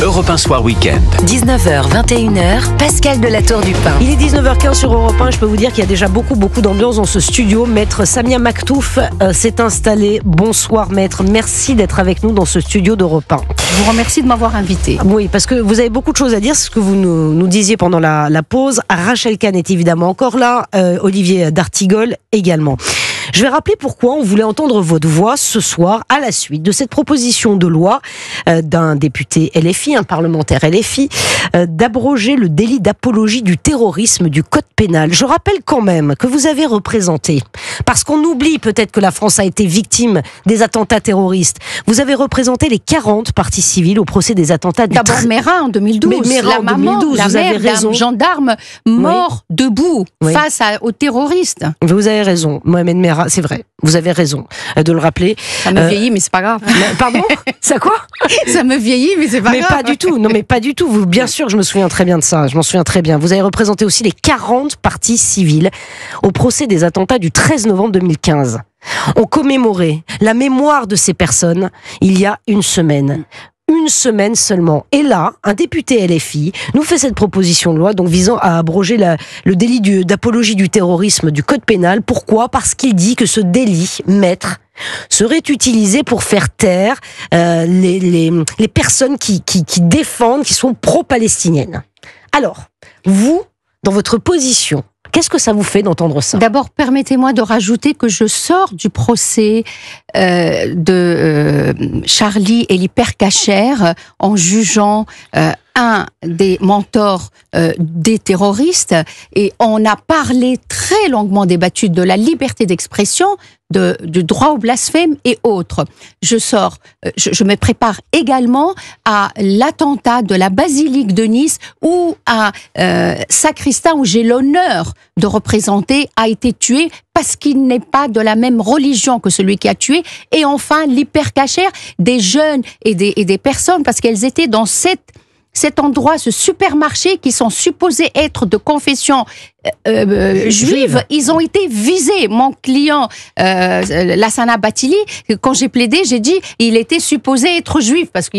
Europe 1 Soir Week-end. 19h, 21h, Pascal Delatour du Pin. Il est 19h15 sur Europe 1. Je peux vous dire qu'il y a déjà beaucoup d'ambiance dans ce studio. Maître Samia Maktouf s'est installé. Bonsoir maître. Merci d'être avec nous dans ce studio d'Europe 1. Je vous remercie de m'avoir invité. Oui, parce que vous avez beaucoup de choses à dire. C'est ce que vous nous disiez pendant la pause. Rachel Kahn est évidemment encore là. Olivier d'Artigol également. Je vais rappeler pourquoi on voulait entendre votre voix ce soir à la suite de cette proposition de loi d'un député LFI, un parlementaire LFI, d'abroger le délit d'apologie du terrorisme du code pénal. Je rappelle quand même que vous avez représenté, parce qu'on oublie peut-être que la France a été victime des attentats terroristes, vous avez représenté les 40 parties civiles au procès des attentats du... D'abord Meyrin en 2012, Meyrin en 2012, la mère d'un gendarme mort debout face aux terroristes. Vous avez raison, Mohamed Merah, c'est vrai, vous avez raison de le rappeler. Ça me vieillit, mais c'est pas grave. Pardon ? Ça quoi ? Ça me vieillit, mais c'est pas grave. Mais pas du tout, non mais pas du tout. Vous, bien sûr, je me souviens très bien de ça, je m'en souviens très bien. Vous avez représenté aussi les 40 parties civiles au procès des attentats du 13 novembre 2015. On commémorait la mémoire de ces personnes il y a une semaine. Une semaine seulement. Et là, un député LFI nous fait cette proposition de loi donc visant à abroger le délit d'apologie du terrorisme du code pénal. Pourquoi ? Parce qu'il dit que ce délit, maître, serait utilisé pour faire taire les personnes qui défendent, qui sont pro-palestiniennes. Alors, vous, dans votre position, qu'est-ce que ça vous fait d'entendre ça ? D'abord, permettez-moi de rajouter que je sors du procès de Charlie et l'hypercachère en jugeant un des mentors des terroristes, et on a parlé très longuement débattu de la liberté d'expression, du droit au blasphème et autres. Je me prépare également à l'attentat de la basilique de Nice, où un sacristain, où j'ai l'honneur de représenter, a été tué parce qu'il n'est pas de la même religion que celui qui a tué. Et enfin, l'hypercachère des jeunes et des personnes, parce qu'elles étaient dans cet endroit, ce supermarché, qui sont supposés être de confession juive, ils ont été visés. Mon client, Lassana Batili, quand j'ai plaidé, j'ai dit il était supposé être juif, parce qu'on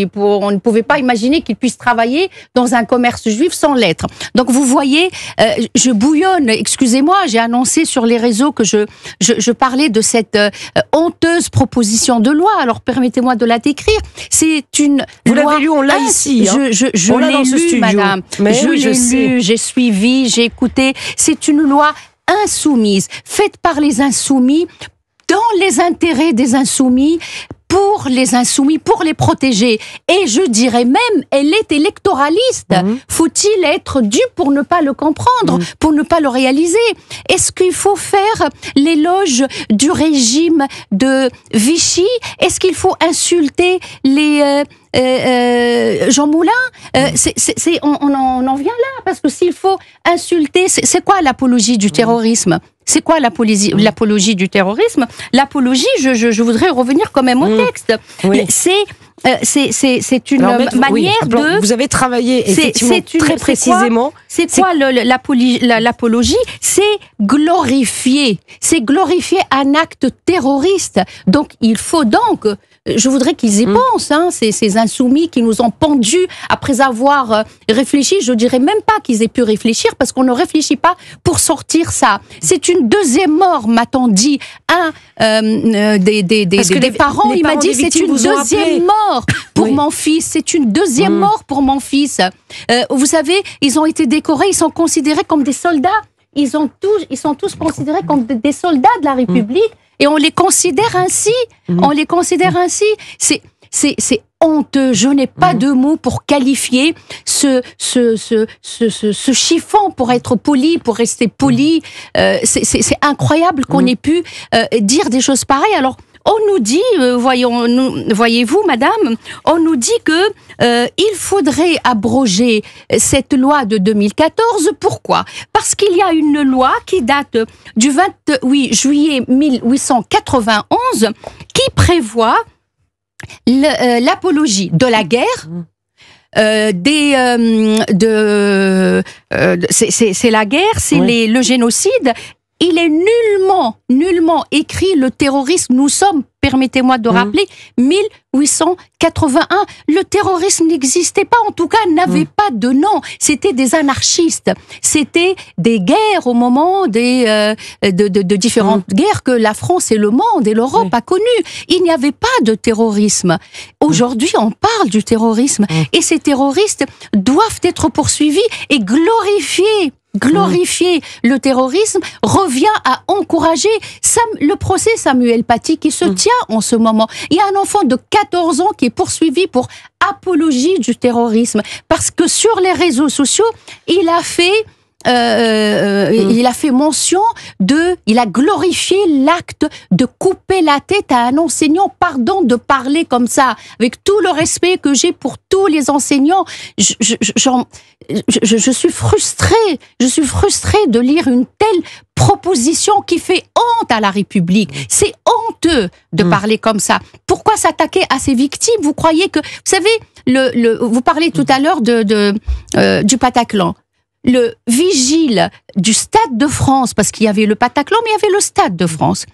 ne pouvait pas imaginer qu'il puisse travailler dans un commerce juif sans l'être. Donc vous voyez, je bouillonne, excusez-moi, j'ai annoncé sur les réseaux que je parlais de cette honteuse proposition de loi. Alors permettez-moi de la décrire. C'est une Vous loi... l'avez lu, on l'a ici. Je l'ai lu, madame. Je l'ai lu, j'ai suivi, j'ai écouté. C'est une loi insoumise, faite par les insoumis, dans les intérêts des insoumis, pour les insoumis, pour les protéger. Et je dirais même, elle est électoraliste. Faut-il être dû pour ne pas le comprendre, pour ne pas le réaliser? Est-ce qu'il faut faire l'éloge du régime de Vichy? Est-ce qu'il faut insulter les... Jean Moulin, on en vient là, parce que s'il faut insulter, c'est quoi l'apologie du terrorisme? C'est quoi l'apologie du terrorisme? L'apologie, je voudrais revenir quand même au texte. Oui. C'est une manière de... Vous avez travaillé effectivement très précisément. C'est quoi l'apologie? C'est glorifier. C'est glorifier un acte terroriste. Donc, il faut donc... Je voudrais qu'ils y pensent, ces insoumis qui nous ont pendus après avoir réfléchi. Je dirais même pas qu'ils aient pu réfléchir, parce qu'on ne réfléchit pas pour sortir ça. C'est une deuxième mort, m'a-t-on dit. Des parents, il m'a dit c'est une deuxième mort pour mon fils. C'est une deuxième mort pour mon fils. Vous savez, ils ont été décorés, ils sont considérés comme des soldats. Ils sont tous considérés comme des soldats de la République. Et on les considère ainsi. On les considère ainsi. C'est honteux. Je n'ai pas de mots pour qualifier ce chiffon, pour être poli, pour rester poli. C'est incroyable qu'on ait pu dire des choses pareilles. Alors, on nous dit, voyez-vous, madame, on nous dit que il faudrait abroger cette loi de 2014. Pourquoi ? Parce qu'il y a une loi qui date du 28 juillet 1891 qui prévoit l'apologie de la guerre, c'est la guerre, c'est le génocide il est nullement écrit le terrorisme. Nous sommes, permettez-moi de rappeler, 1881. Le terrorisme n'existait pas, en tout cas, n'avait pas de nom. C'était des anarchistes. C'était des guerres au moment de différentes guerres que la France et le monde et l'Europe a connues. Il n'y avait pas de terrorisme. Aujourd'hui, on parle du terrorisme et ces terroristes doivent être poursuivis et glorifiés. Glorifier le terrorisme revient à encourager le procès Samuel Paty qui se tient en ce moment. Il y a un enfant de 14 ans qui est poursuivi pour apologie du terrorisme parce que sur les réseaux sociaux, il a fait mention il a glorifié l'acte de couper la tête à un enseignant. Pardon de parler comme ça, avec tout le respect que j'ai pour tous les enseignants. Je suis frustrée de lire une telle proposition qui fait honte à la République. C'est honteux de parler comme ça. Pourquoi s'attaquer à ces victimes? Vous croyez que... Vous savez, vous parlez tout à l'heure du Bataclan. Le vigile du Stade de France, parce qu'il y avait le Bataclan, mais il y avait le Stade de France.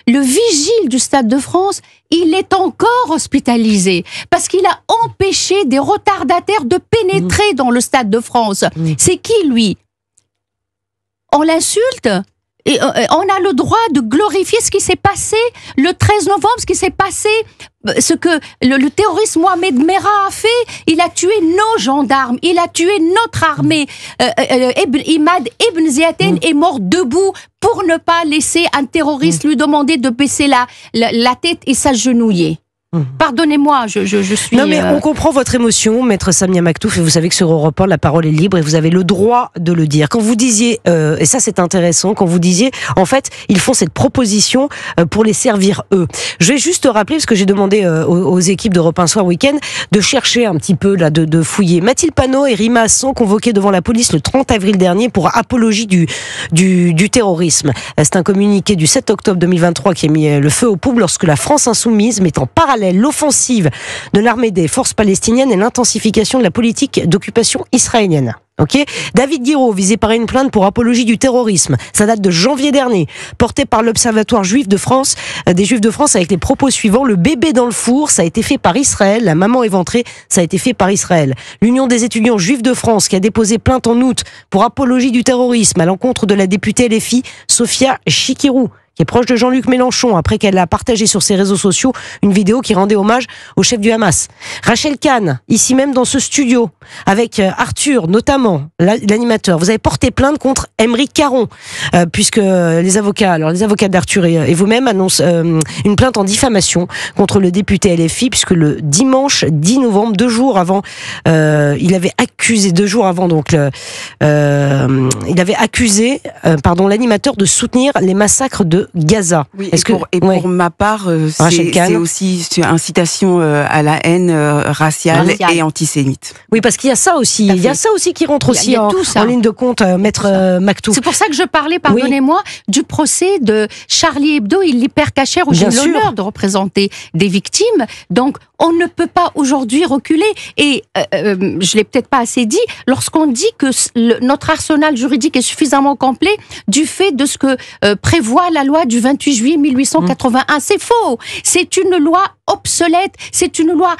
Le vigile du Stade de France, il est encore hospitalisé parce qu'il a empêché des retardataires de pénétrer dans le Stade de France. C'est qui, lui? On l'insulte? Et on a le droit de glorifier ce qui s'est passé le 13 novembre, ce qui s'est passé, ce que le terroriste Mohamed Merah a fait. Il a tué nos gendarmes, il a tué notre armée. Imad Ibn Ziaten est mort debout pour ne pas laisser un terroriste lui demander de baisser la tête et s'agenouiller. Pardonnez-moi, je suis... Non mais on comprend votre émotion, maître Samia Maktouf, et vous savez que sur Europe 1, la parole est libre et vous avez le droit de le dire. Quand vous disiez, et ça c'est intéressant, quand vous disiez, en fait, ils font cette proposition pour les servir eux. Je vais juste rappeler, parce que j'ai demandé aux équipes d'Europe 1 Soir Week-end de chercher un petit peu, là, de fouiller. Mathilde Panot et Rima sont convoqués devant la police le 30 avril dernier pour apologie du terrorisme. C'est un communiqué du 7 octobre 2023 qui a mis le feu aux poudres lorsque la France insoumise met en parallèle l'offensive de l'armée des forces palestiniennes et l'intensification de la politique d'occupation israélienne. Okay. David Guiraud, visé par une plainte pour apologie du terrorisme. Ça date de janvier dernier, porté par l'Observatoire juif de France, des Juifs de France, avec les propos suivants: le bébé dans le four, ça a été fait par Israël, la maman éventrée, ça a été fait par Israël. L'Union des étudiants juifs de France, qui a déposé plainte en août pour apologie du terrorisme à l'encontre de la députée LFI, Sophia Chikirou, qui est proche de Jean-Luc Mélenchon, après qu'elle a partagé sur ses réseaux sociaux une vidéo qui rendait hommage au chef du Hamas. Rachel Kahn, ici même dans ce studio, avec Arthur, notamment, l'animateur. Vous avez porté plainte contre Aymeric Caron, puisque les avocats d'Arthur et vous-même annoncent une plainte en diffamation contre le député LFI, puisque le dimanche 10 novembre, 2 jours avant, il avait accusé l'animateur de soutenir les massacres de Gaza. Oui, pour ma part, c'est aussi incitation à la haine raciale et antisémite. Oui, parce qu'il y a ça aussi. Il y a ça aussi qui rentre aussi en ligne de compte, maître Maktouf. C'est pour ça que je parlais, pardonnez-moi, du procès de Charlie Hebdo et l'hypercacher où j'ai l'honneur de représenter des victimes. Donc, on ne peut pas aujourd'hui reculer. Et je l'ai peut-être pas assez dit, lorsqu'on dit que notre arsenal juridique est suffisamment complet du fait de ce que prévoit la loi du 28 juillet 1881. C'est faux. C'est une loi obsolète. C'est une loi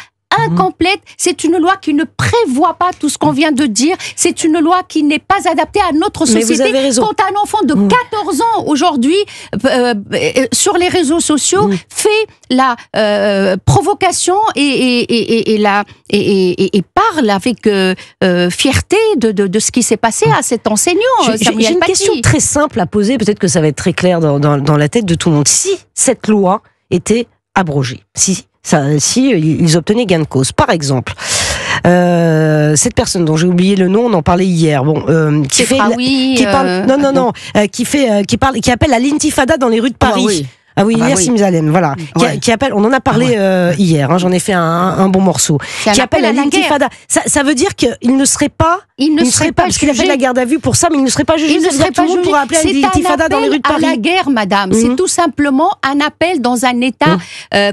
incomplète, c'est une loi qui ne prévoit pas tout ce qu'on vient de dire, c'est une loi qui n'est pas adaptée à notre société. Quand un enfant de 14 ans aujourd'hui sur les réseaux sociaux fait la provocation et parle avec fierté de ce qui s'est passé à cet enseignant. J'ai une question très simple à poser, peut-être que ça va être très clair dans la tête de tout le monde. Si cette loi était abrogée, si ils obtenaient gain de cause. Par exemple, cette personne dont j'ai oublié le nom, on en parlait hier, qui appelle à l'intifada dans les rues de Paris. Ah oui, Yassim Zalem, voilà. Qui appelle, on en a parlé hier, j'en ai fait un bon morceau. Qui appelle à l'intifada. Ça veut dire qu'il ne serait pas... Il ne serait pas parce qu'il a fait la garde à vue pour ça, mais il ne serait pas jugé. Il ne serait pas jugé. Pour appeler à l'intifada dans les rues de Paris. C'est un appel à la guerre, madame. C'est tout simplement un appel dans un État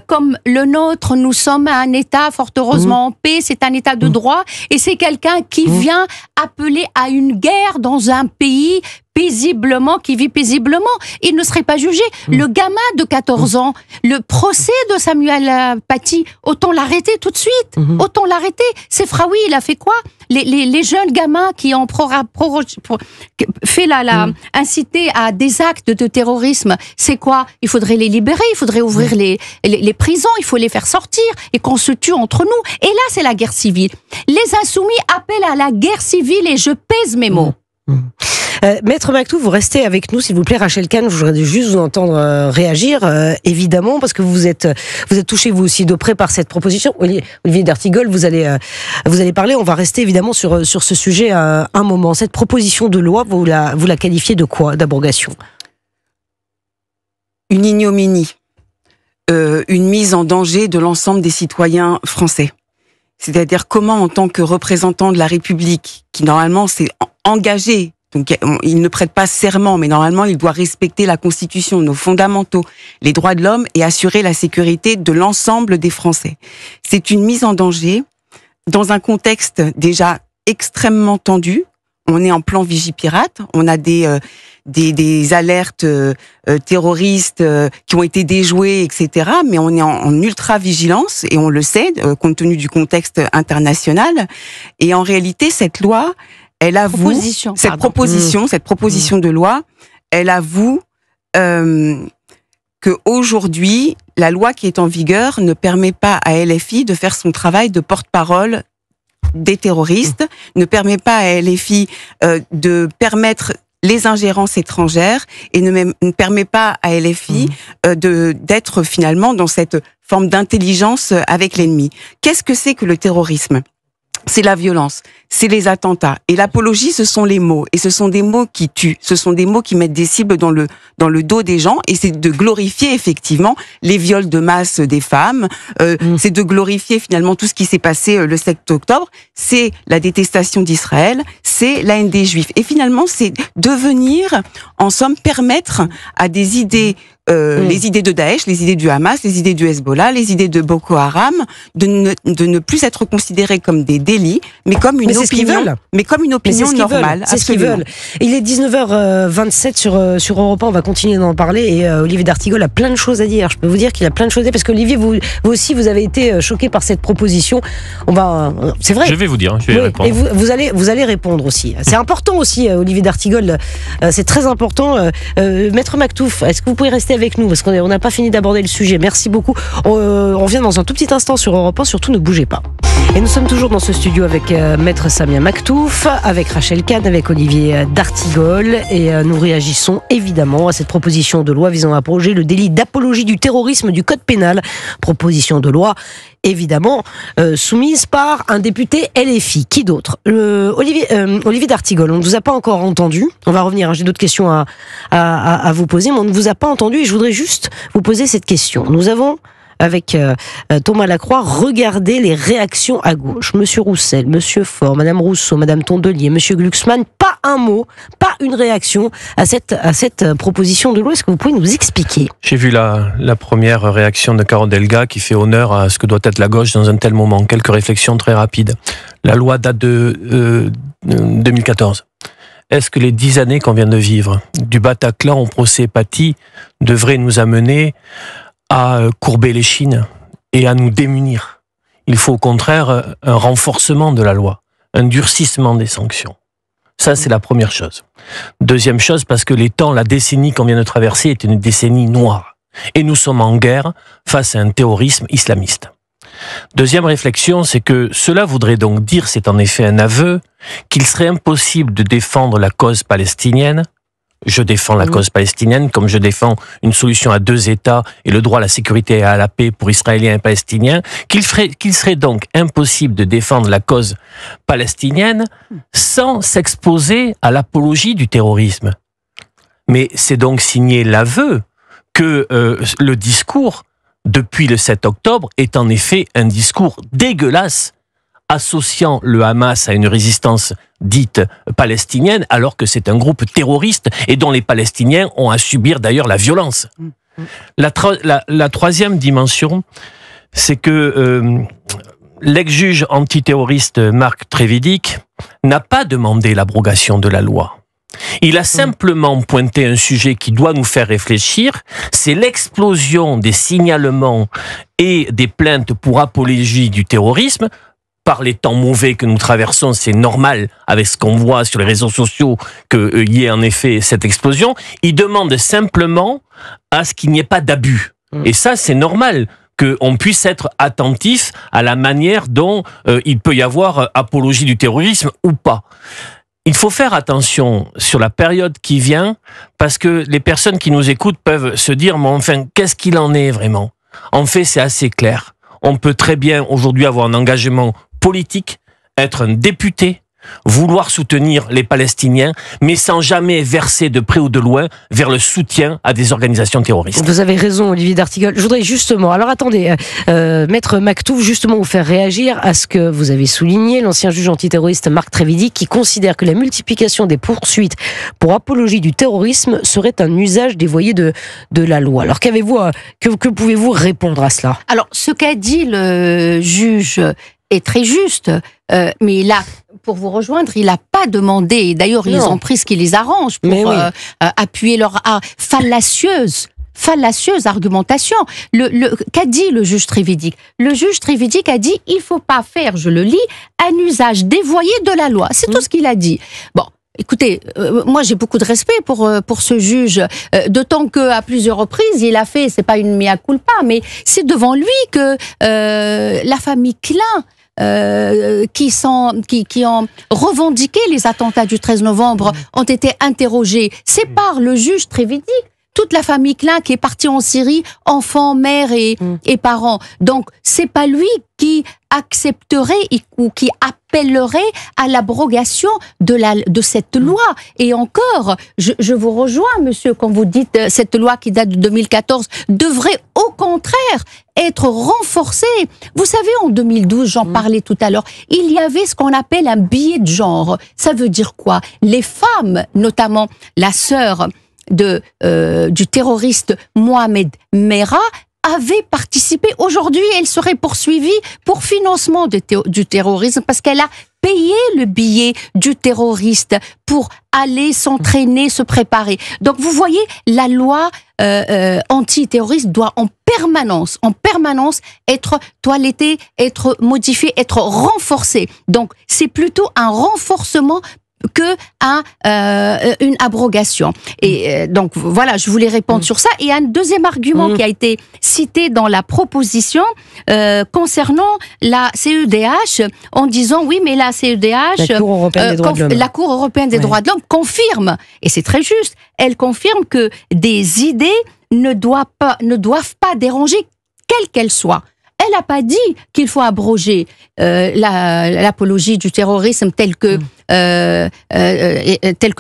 comme le nôtre. Nous sommes un État fort heureusement en paix. C'est un État de droit. Et c'est quelqu'un qui vient appeler à une guerre dans un pays paisiblement, qui vit paisiblement, il ne serait pas jugé. Le gamin de 14 ans, le procès de Samuel Paty, autant l'arrêter tout de suite. Autant l'arrêter. C'est Fraoui, il a fait quoi? Les jeunes gamins qui ont incité à des actes de terrorisme, c'est quoi? Il faudrait les libérer, il faudrait ouvrir les prisons, il faut les faire sortir et qu'on se tue entre nous. Et là, c'est la guerre civile. Les insoumis appellent à la guerre civile et je pèse mes mots. Maître Maktouf, vous restez avec nous, s'il vous plaît. Rachel Kahn, je voudrais juste vous entendre réagir, évidemment, parce que vous êtes touché vous aussi de près par cette proposition. Olivier d'Artigol, vous allez parler. On va rester évidemment sur ce sujet un moment. Cette proposition de loi, vous la qualifiez de quoi, d'abrogation? Une ignominie, une mise en danger de l'ensemble des citoyens français. C'est-à-dire comment, en tant que représentant de la République, qui normalement s'est engagé, donc il ne prête pas serment, mais normalement il doit respecter la Constitution, nos fondamentaux, les droits de l'homme et assurer la sécurité de l'ensemble des Français. C'est une mise en danger dans un contexte déjà extrêmement tendu. On est en plan Vigipirate, on a des alertes terroristes qui ont été déjouées, etc. Mais on est en ultra-vigilance, et on le sait, compte tenu du contexte international. Et en réalité, cette loi, elle avoue... Cette proposition de loi, elle avoue qu'aujourd'hui, la loi qui est en vigueur ne permet pas à LFI de faire son travail de porte-parole des terroristes, ne permet pas à LFI de permettre les ingérences étrangères et ne permet pas à LFI d'être finalement dans cette forme d'intelligence avec l'ennemi. Qu'est-ce que c'est que le terrorisme ? C'est la violence, c'est les attentats. Et l'apologie, ce sont les mots. Et ce sont des mots qui tuent. Ce sont des mots qui mettent des cibles dans le dos des gens. Et c'est de glorifier effectivement les viols de masse des femmes. C'est de glorifier finalement tout ce qui s'est passé le 7 octobre. C'est la détestation d'Israël. C'est la haine des Juifs. Et finalement, c'est devenir, en somme, permettre à des idées les idées de Daesh, les idées du Hamas, les idées du Hezbollah, les idées de Boko Haram, de ne plus être considérées comme des délits, mais comme une opinion normale. C'est ce qu'ils veulent. Il est 19h27 sur Europe 1, on va continuer d'en parler, et Olivier d'Artigol a plein de choses à dire. Je peux vous dire qu'il a plein de choses à dire, parce qu'Olivier, vous aussi, vous avez été choqué par cette proposition. C'est vrai. Je vais vous dire, je vais répondre. Et vous allez répondre aussi. C'est important aussi, Olivier d'Artigol, c'est très important. Maître Maktouf, est-ce que vous pouvez rester avec nous, parce qu'on n'a pas fini d'aborder le sujet. Merci beaucoup. On revient dans un tout petit instant sur Europe 1, surtout ne bougez pas. Et nous sommes toujours dans ce studio avec Maître Samia Maktouf, avec Rachel Kahn, avec Olivier d'Artigol, et nous réagissons évidemment à cette proposition de loi visant à abroger le délit d'apologie du terrorisme du Code pénal. Proposition de loi évidemment soumise par un député LFI. Qui d'autre? Olivier d'Artigol, on ne vous a pas encore entendu. On va revenir, j'ai d'autres questions à vous poser, mais on ne vous a pas entendu, et je voudrais juste vous poser cette question. Nous avons, avec Thomas Lacroix, regardé les réactions à gauche. Monsieur Roussel, Monsieur Faure, Madame Rousseau, Madame Tondelier, Monsieur Glucksmann, pas un mot, pas une réaction à cette proposition de loi. Est-ce que vous pouvez nous expliquer? J'ai vu la première réaction de Carole Delga, qui fait honneur à ce que doit être la gauche dans un tel moment. Quelques réflexions très rapides. La loi date de 2014. Est-ce que les 10 années qu'on vient de vivre, du Bataclan au procès Paty, devraient nous amener à courber les chines et à nous démunir? Il faut au contraire un renforcement de la loi, un durcissement des sanctions. Ça, c'est la première chose. Deuxième chose, parce que la décennie qu'on vient de traverser est une décennie noire. Et nous sommes en guerre face à un terrorisme islamiste. Deuxième réflexion, c'est que cela voudrait donc dire, c'est en effet un aveu, qu'il serait impossible de défendre la cause palestinienne. Je défends la cause palestinienne comme je défends une solution à 2 États et le droit à la sécurité et à la paix pour Israéliens et Palestiniens, qu'il serait donc impossible de défendre la cause palestinienne sans s'exposer à l'apologie du terrorisme. Mais c'est donc signer l'aveu que le discours, depuis le 7 octobre, est en effet un discours dégueulasse, associant le Hamas à une résistance dite palestinienne, alors que c'est un groupe terroriste et dont les Palestiniens ont à subir d'ailleurs la violence. La troisième dimension, c'est que l'ex-juge antiterroriste Marc Trévidic n'a pas demandé l'abrogation de la loi. Il a simplement pointé un sujet qui doit nous faire réfléchir, c'est l'explosion des signalements et des plaintes pour apologie du terrorisme. Par les temps mauvais que nous traversons, c'est normal, avec ce qu'on voit sur les réseaux sociaux, qu'il y ait en effet cette explosion. Il demande simplement à ce qu'il n'y ait pas d'abus. Et ça, c'est normal qu'on puisse être attentif à la manière dont il peut y avoir apologie du terrorisme ou pas. Il faut faire attention sur la période qui vient, parce que les personnes qui nous écoutent peuvent se dire, mais enfin, qu'est-ce qu'il en est vraiment ? En fait, c'est assez clair. On peut très bien aujourd'hui avoir un engagement politique, être un député, vouloir soutenir les Palestiniens, mais sans jamais verser de près ou de loin vers le soutien à des organisations terroristes. Vous avez raison, Olivier d'Artigol. Je voudrais justement, alors attendez, Maître Maktouf, justement vous faire réagir à ce que vous avez souligné, l'ancien juge antiterroriste Marc Trévidy, qui considère que la multiplication des poursuites pour apologie du terrorisme serait un usage dévoyé de la loi. Alors qu'avez-vous, que pouvez-vous répondre à cela ? Alors, ce qu'a dit le juge est très juste, mais là, pour vous rejoindre, il n'a pas demandé, et d'ailleurs ils ont pris ce qui les arrange pour appuyer leur fallacieuse argumentation. Qu'a dit le juge Trévidic ? Le juge Trévidic a dit, il faut pas faire, je le lis, un usage dévoyé de la loi. C'est tout ce qu'il a dit. Bon. Écoutez, moi j'ai beaucoup de respect pour ce juge, d'autant que à plusieurs reprises il a fait, c'est pas une mea culpa, mais c'est devant lui que la famille Klein, qui ont revendiqué les attentats du 13 novembre, ont été interrogés. C'est par le juge Trévidic. Toute la famille Klein qui est partie en Syrie, enfants, mères et parents. Donc, c'est pas lui qui accepterait ou qui appellerait à l'abrogation de cette loi. Et encore, je vous rejoins, monsieur, quand vous dites cette loi qui date de 2014 devrait au contraire être renforcée. Vous savez, en 2012, j'en parlais tout à l'heure, il y avait ce qu'on appelle un biais de genre. Ça veut dire quoi ? Les femmes, notamment la sœur du terroriste Mohamed Merah, avait participé. Aujourd'hui, elle serait poursuivie pour financement du terrorisme parce qu'elle a payé le billet du terroriste pour aller s'entraîner, se préparer. Donc, vous voyez, la loi antiterroriste doit en permanence être toilettée, être modifiée, être renforcée. Donc, c'est plutôt un renforcement que une abrogation. Et donc voilà, je voulais répondre sur ça. Et un deuxième argument qui a été cité dans la proposition concernant la CEDH, en disant oui, mais la CEDH, la Cour européenne des droits de l'homme, la Cour européenne des droits de l'homme confirme, et c'est très juste, elle confirme que des idées ne doivent pas déranger, quelles qu'elles soient. Elle n'a pas dit qu'il faut abroger l'apologie du terrorisme tel que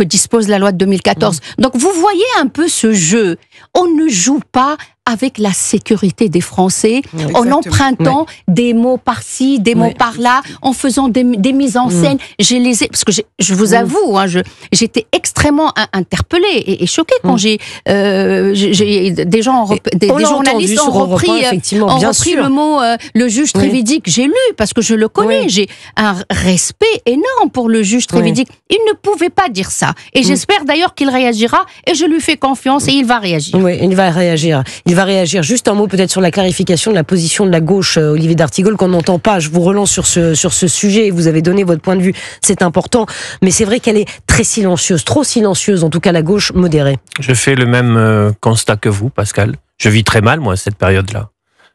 dispose la loi de 2014. Donc vous voyez un peu ce jeu. On ne joue pas avec la sécurité des Français, en empruntant des mots par-ci, des mots par-là, en faisant des mises en scène. Parce que je vous avoue, j'étais extrêmement interpellée et choquée quand des journalistes ont repris le mot, le juge Trévidic. J'ai lu, parce que je le connais, j'ai un respect énorme pour le juge Trévidic. Il ne pouvait pas dire ça. Et j'espère d'ailleurs qu'il réagira, et je lui fais confiance, et il va réagir. Oui, il va réagir. Il va réagir. Juste un mot peut-être sur la clarification de la position de la gauche, Olivier d'Artigol, qu'on n'entend pas. Je vous relance sur ce sujet. Vous avez donné votre point de vue. C'est important. Mais c'est vrai qu'elle est très silencieuse, trop silencieuse, en tout cas la gauche modérée. Je fais le même constat que vous, Pascal. Je vis très mal, moi, cette période-là.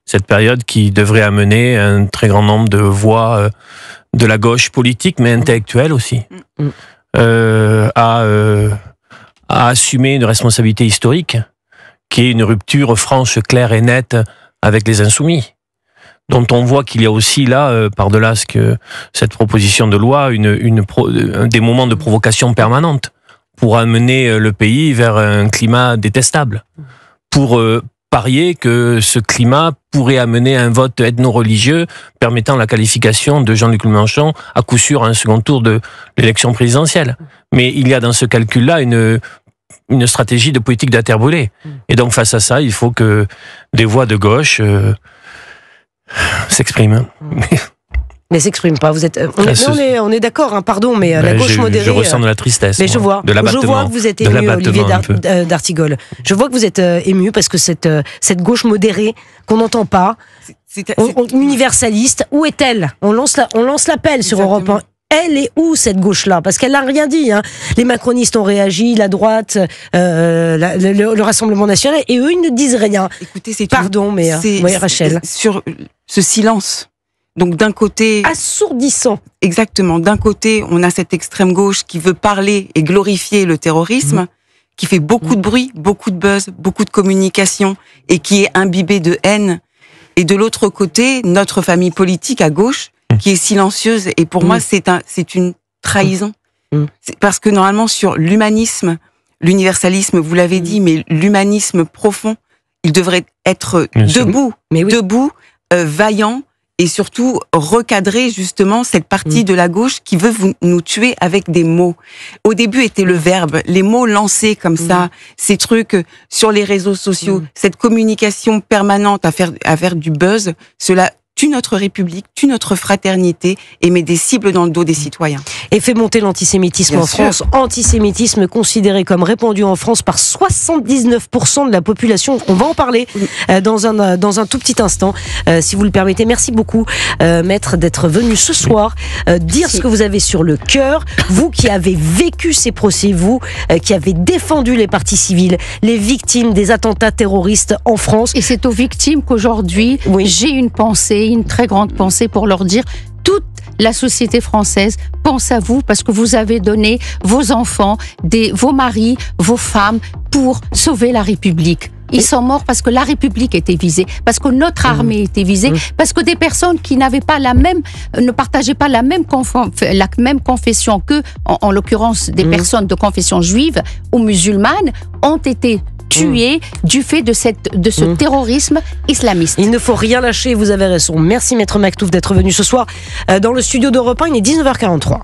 Cette période qui devrait amener un très grand nombre de voix de la gauche politique, mais intellectuelle aussi, à assumer une responsabilité historique, qui est une rupture franche, claire et nette avec les insoumis, dont on voit qu'il y a aussi là, par-delà cette proposition de loi, des moments de provocation permanente pour amener le pays vers un climat détestable, pour parier que ce climat pourrait amener un vote ethno-religieux permettant la qualification de Jean-Luc Mélenchon à coup sûr à un second tour de l'élection présidentielle. Mais il y a dans ce calcul-là une stratégie de politique de la terre brûlée. Et donc face à ça, il faut que des voix de gauche s'expriment. Mais s'exprime pas. Vous êtes, on est d'accord, hein, pardon, mais la gauche modérée. Je ressens de la tristesse. Mais je vois que vous êtes ému, Olivier d'Artigol. Je vois que vous êtes ému parce que cette gauche modérée qu'on n'entend pas, universaliste, où est-elle ? On lance l'appel sur Europe 1. Elle est où cette gauche-là ? Parce qu'elle n'a rien dit. Hein. Les macronistes ont réagi, la droite, le Rassemblement national, et eux ils ne disent rien. Écoutez, oui, Rachel. Sur ce silence. Donc d'un côté... assourdissant. Exactement. D'un côté, on a cette extrême gauche qui veut parler et glorifier le terrorisme, qui fait beaucoup de bruit, beaucoup de buzz, beaucoup de communication, et qui est imbibée de haine. Et de l'autre côté, notre famille politique à gauche, qui est silencieuse. Et pour moi, c'est une trahison. Parce que normalement, sur l'humanisme, l'universalisme, vous l'avez dit, mais l'humanisme profond, il devrait être debout, vaillant, et surtout recadrer justement cette partie de la gauche qui veut nous tuer avec des mots. Au début était le verbe, les mots lancés comme ça, ces trucs sur les réseaux sociaux, cette communication permanente à faire du buzz, cela tue notre République, tue notre fraternité et met des cibles dans le dos des citoyens. Et fait monter l'antisémitisme en France. Antisémitisme considéré comme répandu en France par 79% de la population. On va en parler dans un tout petit instant, si vous le permettez. Merci beaucoup, maître, d'être venu ce soir dire ce que vous avez sur le cœur. Vous qui avez vécu ces procès, vous qui avez défendu les partis civils, les victimes des attentats terroristes en France. Et c'est aux victimes qu'aujourd'hui, j'ai une très grande pensée pour leur dire: toute la société française pense à vous parce que vous avez donné vos enfants, vos maris, vos femmes pour sauver la République. Ils sont morts parce que la République était visée, parce que notre armée était visée, parce que des personnes qui ne partageaient pas la même confession que, en l'occurrence, des personnes de confession juive ou musulmane, ont été tués du fait de ce terrorisme islamiste. Il ne faut rien lâcher, vous avez raison. Merci Maître Maktouf d'être venu ce soir dans le studio d'Europe 1, il est 19h43.